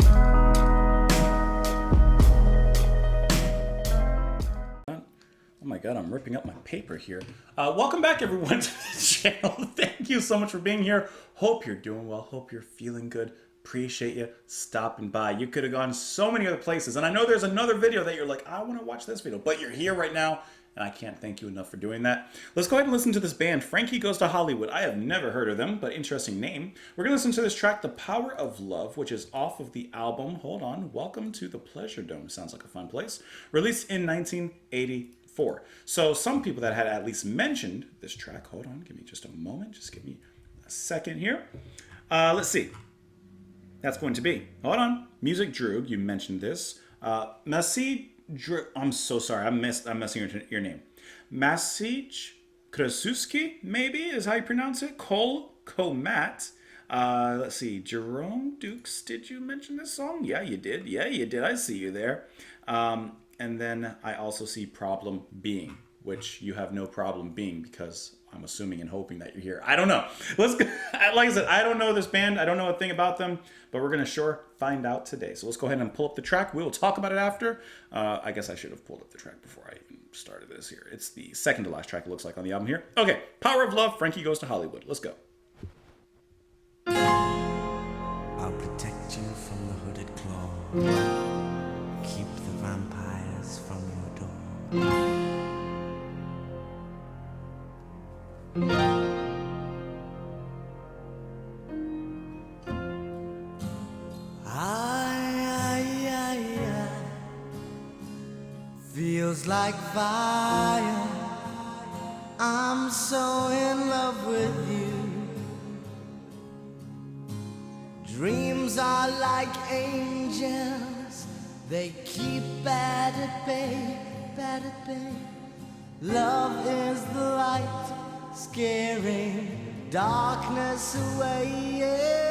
Oh my god, I'm ripping up my paper here. Welcome back everyone to the channel. Thank you so much for being here. Hope you're doing well. Hope you're feeling good. Appreciate you stopping by. You could have gone so many other places. And I know there's another video that you're like, I want to watch this video. But you're here right now. And I can't thank you enough for doing that. Let's go ahead and listen to this band, Frankie Goes to Hollywood. I have never heard of them, but interesting name. We're going to listen to this track, The Power of Love, which is off of the album, hold on, Welcome to the Pleasure Dome. Sounds like a fun place. Released in 1984. So some people that had at least mentioned this track, hold on, give me just a moment. Just give me a second here. Let's see. That's going to be, hold on, Music Droog, you mentioned this. Masi Droog, I'm so sorry, I'm messing your name. Masij Krasuski, maybe, is how you pronounce it. Cole Komat. Let's see, Jerome Dukes, did you mention this song? Yeah, you did. Yeah, you did. I see you there. And then I also see Problem Being, which you have no problem being because I'm assuming and hoping that you're here. I don't know. Let's go. Like I said, I don't know this band. I don't know a thing about them, but we're going to sure find out today. So let's go ahead and pull up the track. We will talk about it after. I guess I should have pulled up the track before I even started this here. It's the second to last track it looks like on the album here. Okay, Power of Love, Frankie Goes to Hollywood. Let's go. I'll protect you from the hooded claw. Keep the vampires from your door. Feels like fire. I'm so in love with you. Dreams are like angels. They keep bad at bay, bad at bay. Love is the light, scaring darkness away. Yeah.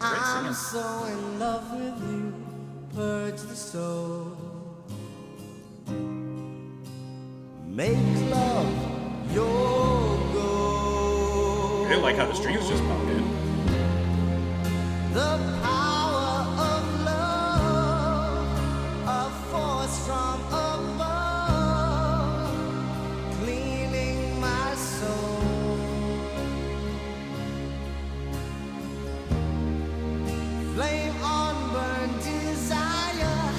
I'm so in love with you. Purge the soul. Make love your goal. I didn't like how the strings just popped in. The power of love, a force from above, cleaning my soul. Flame on burn desire,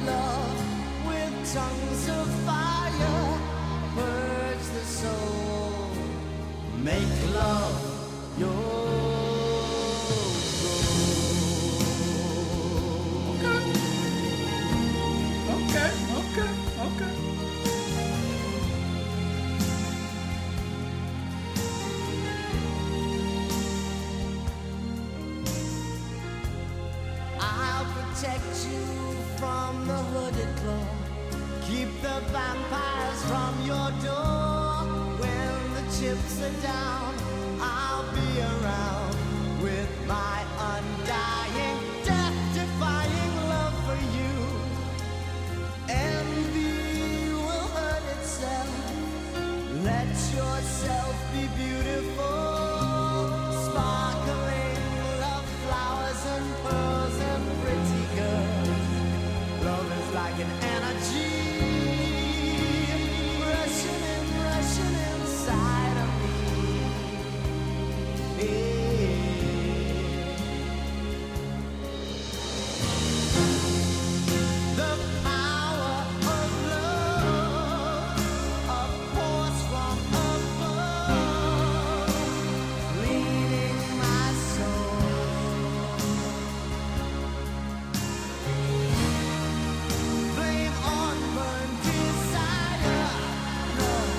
love with tongues of fire, purge the soul, make love your Okay. I'll protect you from the hooded claw. Keep the vampires from your door. When the chips are down, I'll be around with my undying, death-defying love for you. Envy will hurt itself. Let yourself be beautiful. Sparkling love flowers and pearls and pretty girls. Love is like an energy rushing inside of me. The power of love, a force from above, leading my soul. Flame on burn desire, love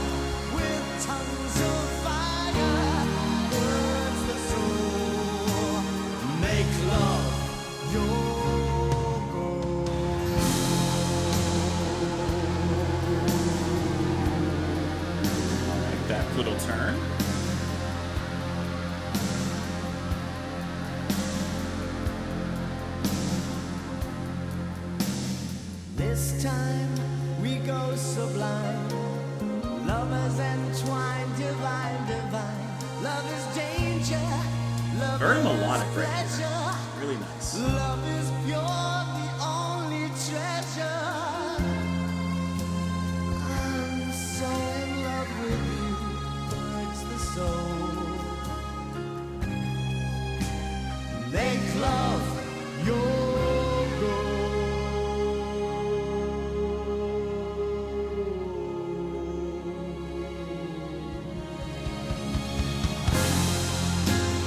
with tongues of fire, burns the soul, make love your goal. Like that little turn. This time we go sublime, lovers entwined, divine, divine. Love is danger, Love Very is melodic right here. pleasure. Really nice. Love is pure, the only treasure. I'm so in love with you, it's the soul. Make love your goal.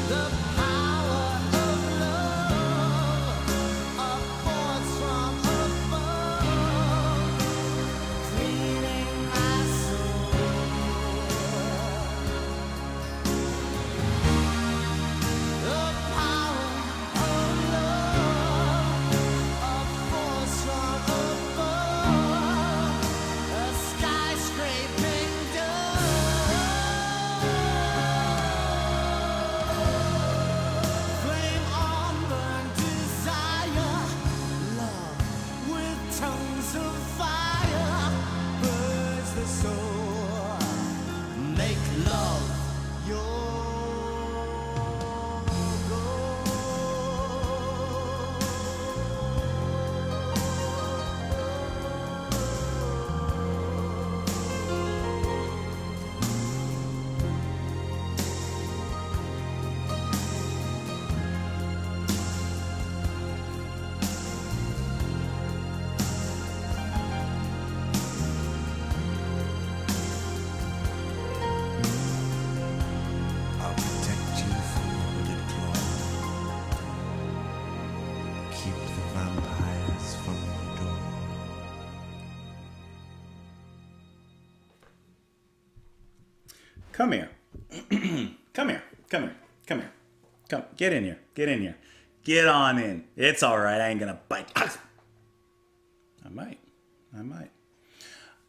The power of love, a force from above, cleaning my soul. The power of love, a force from above, a skyscraping dove. Flame on burn desire, love with tongues of fire, burns the soul. Make love your I'll protect you from the wicked claw. Keep the vampires from your door. Come here. Come here. Come here. Come here. Come. Get in here. Get in here. Get on in. It's all right. I ain't gonna bite. I might.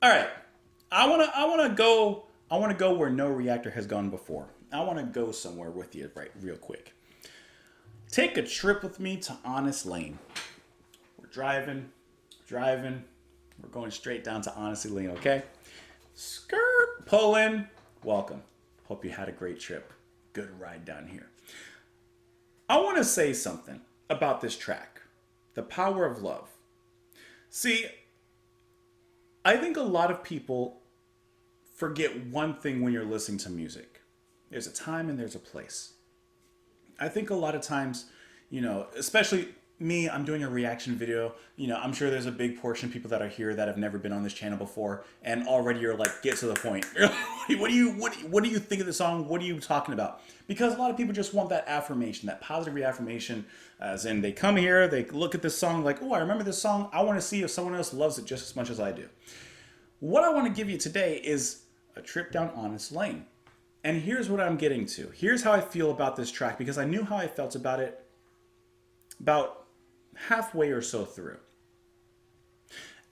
All right. I wanna go where no reactor has gone before. I wanna go somewhere with you real quick. Take a trip with me to Honest Lane. We're driving. We're going straight down to Honest Lane, okay? Skirt, pull in. Welcome. Hope you had a great trip. Good ride down here. I want to say something about this track, The Power of Love. See, I think a lot of people forget one thing when you're listening to music. There's a time and there's a place. I think a lot of times, especially me, I'm doing a reaction video. I'm sure there's a big portion of people that are here that have never been on this channel before, and already you're like, get to the point. What do you think of the song? What are you talking about? Because a lot of people just want that affirmation, that positive reaffirmation, as in they come here, they look at this song like, oh, I remember this song. I want to see if someone else loves it just as much as I do. What I want to give you today is a trip down Honest Lane. And here's what I'm getting to. Here's how I feel about this track, because I knew how I felt about it about halfway or so through.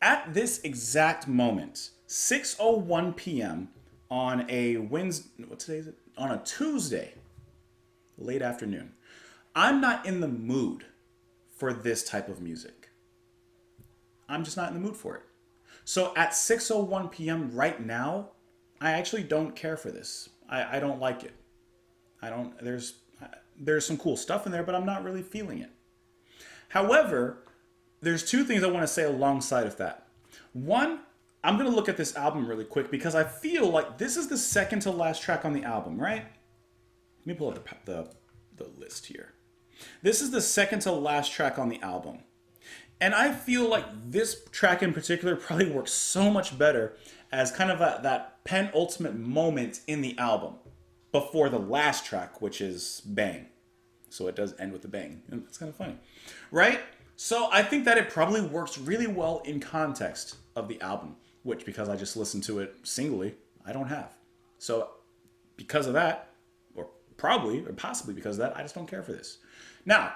At this exact moment, 6:01 p.m. on a Wednesday, what today is it? On a Tuesday, late afternoon, I'm not in the mood for this type of music. I'm just not in the mood for it. So at 6:01 p.m. right now, I actually don't care for this. I don't like it. There's some cool stuff in there, but I'm not really feeling it. However, there's two things I want to say alongside of that. One, I'm going to look at this album really quick because I feel like this is the second to last track on the album, right? Let me pull up the list here. This is the second to last track on the album. And I feel like this track in particular probably works so much better as kind of that penultimate moment in the album before the last track, which is Bang. So it does end with a bang. And it's kind of funny, right? So I think that it probably works really well in context of the album, which, because I just listened to it singly, I don't have. So because of that, or possibly because of that, I just don't care for this. Now,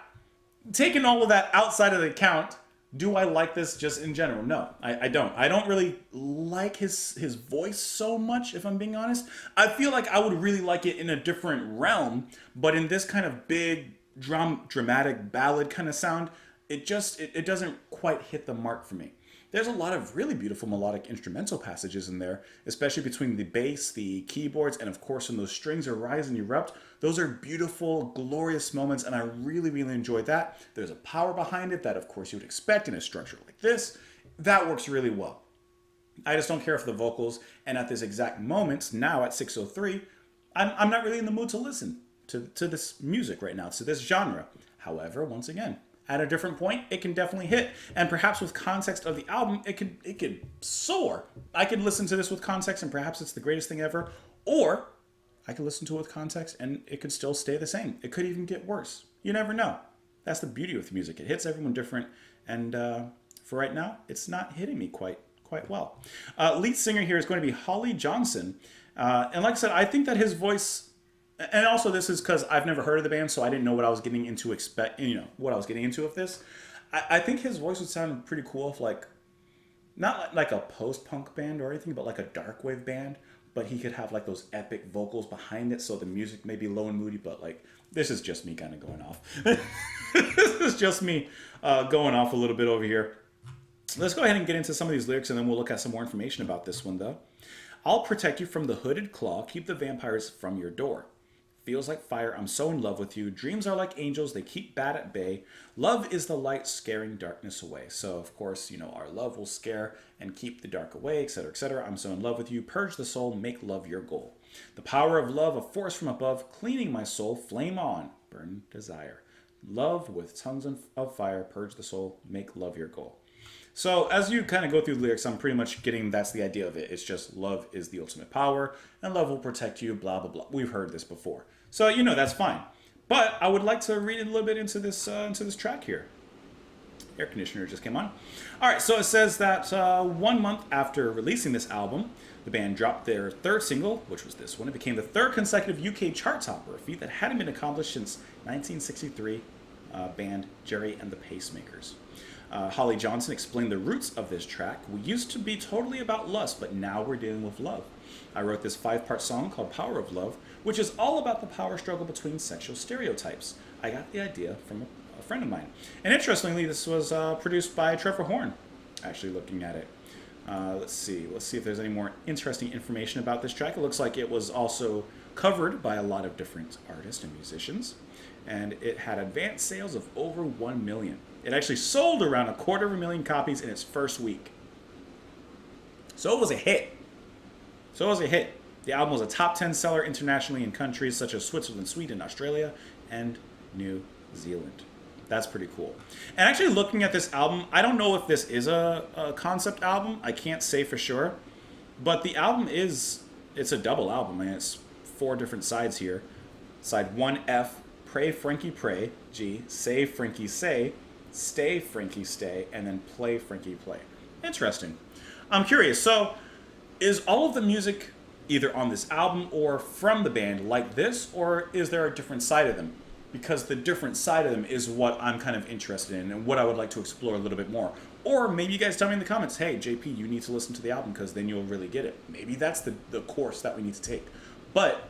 taking all of that outside of the account, do I like this just in general? No, I don't. I don't really like his voice so much, if I'm being honest. I feel like I would really like it in a different realm, but in this kind of big, dramatic ballad kind of sound, it doesn't quite hit the mark for me. there's a lot of really beautiful melodic instrumental passages in there, especially between the bass, the keyboards, and of course when those strings arise and erupt. Those are beautiful, glorious moments, and I really, really enjoyed that. There's a power behind it that of course you would expect in a structure like this. That works really well. I just don't care for the vocals, and at this exact moment, now at 6:03, I'm not really in the mood to listen to this music right now, to this genre. However, once again, at a different point, it can definitely hit, and perhaps with context of the album, it could soar. I could listen to this with context, and perhaps it's the greatest thing ever, or I could listen to it with context, and it could still stay the same. It could even get worse. You never know. That's the beauty with music. It hits everyone different, and for right now, it's not hitting me quite well. Lead singer here is going to be Holly Johnson, and like I said, I think that his voice. And also, this is because I've never heard of the band, so I didn't know what I was getting into. What I was getting into with this. I think his voice would sound pretty cool if, like, not like a post-punk band or anything, but like a dark wave band. But he could have like those epic vocals behind it, so the music may be low and moody. But like, this is just me kind of going off. This is just me going off a little bit over here. Let's go ahead and get into some of these lyrics, and then we'll look at some more information about this one, though. I'll protect you from the hooded claw, keep the vampires from your door. Feels like fire, I'm so in love with you. Dreams are like angels, they keep bad at bay. Love is the light scaring darkness away. So, of course, our love will scare and keep the dark away, etc., etc. I'm so in love with you. Purge the soul, make love your goal. The power of love, a force from above, cleaning my soul, flame on, burn desire. Love with tongues of fire, purge the soul, make love your goal. So as you kind of go through the lyrics, I'm pretty much getting that's the idea of it. It's just love is the ultimate power, and love will protect you, blah, blah, blah. We've heard this before. So, that's fine. But I would like to read a little bit into this track here. Air conditioner just came on. All right, so it says that 1 month after releasing this album, the band dropped their third single, which was this one. It became the third consecutive UK chart topper, a feat that hadn't been accomplished since 1963 band Jerry and the Pacemakers. Holly Johnson explained the roots of this track. We used to be totally about lust, but now we're dealing with love. I wrote this 5-part song called Power of Love, which is all about the power struggle between sexual stereotypes. I got the idea from a friend of mine. And interestingly, this was produced by Trevor Horn, actually looking at it. Let's see if there's any more interesting information about this track. It looks like it was also covered by a lot of different artists and musicians. And it had advanced sales of over 1 million. It actually sold around 250,000 copies in its first week. So it was a hit. The album was a top 10 seller internationally in countries such as Switzerland, Sweden, Australia, and New Zealand. That's pretty cool. And actually looking at this album, I don't know if this is a concept album. I can't say for sure. But the album it's a double album. And it's 4 different sides here. Side 1F, Pray Frankie Pray. G, Say Frankie Say. Stay Frankie Stay. And then Play Frankie Play. Interesting. I'm curious. So is all of the music either on this album or from the band like this, or is there a different side of them? Because the different side of them is what I'm kind of interested in and what I would like to explore a little bit more. Or maybe you guys tell me in the comments, hey, JP, you need to listen to the album because then you'll really get it. Maybe that's the course that we need to take. But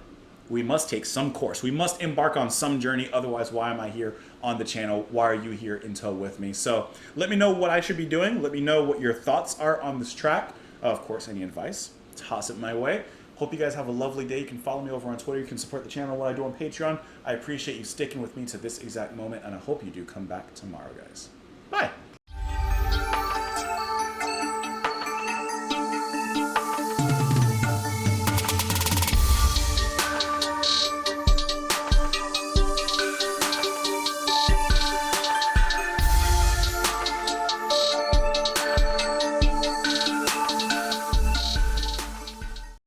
we must take some course. We must embark on some journey. Otherwise, why am I here on the channel? Why are you here in tow with me? So let me know what I should be doing. Let me know what your thoughts are on this track. Of course, any advice, toss it my way. Hope you guys have a lovely day. You can follow me over on Twitter. You can support the channel, what I do on Patreon. I appreciate you sticking with me to this exact moment, and I hope you do come back tomorrow, guys. Bye.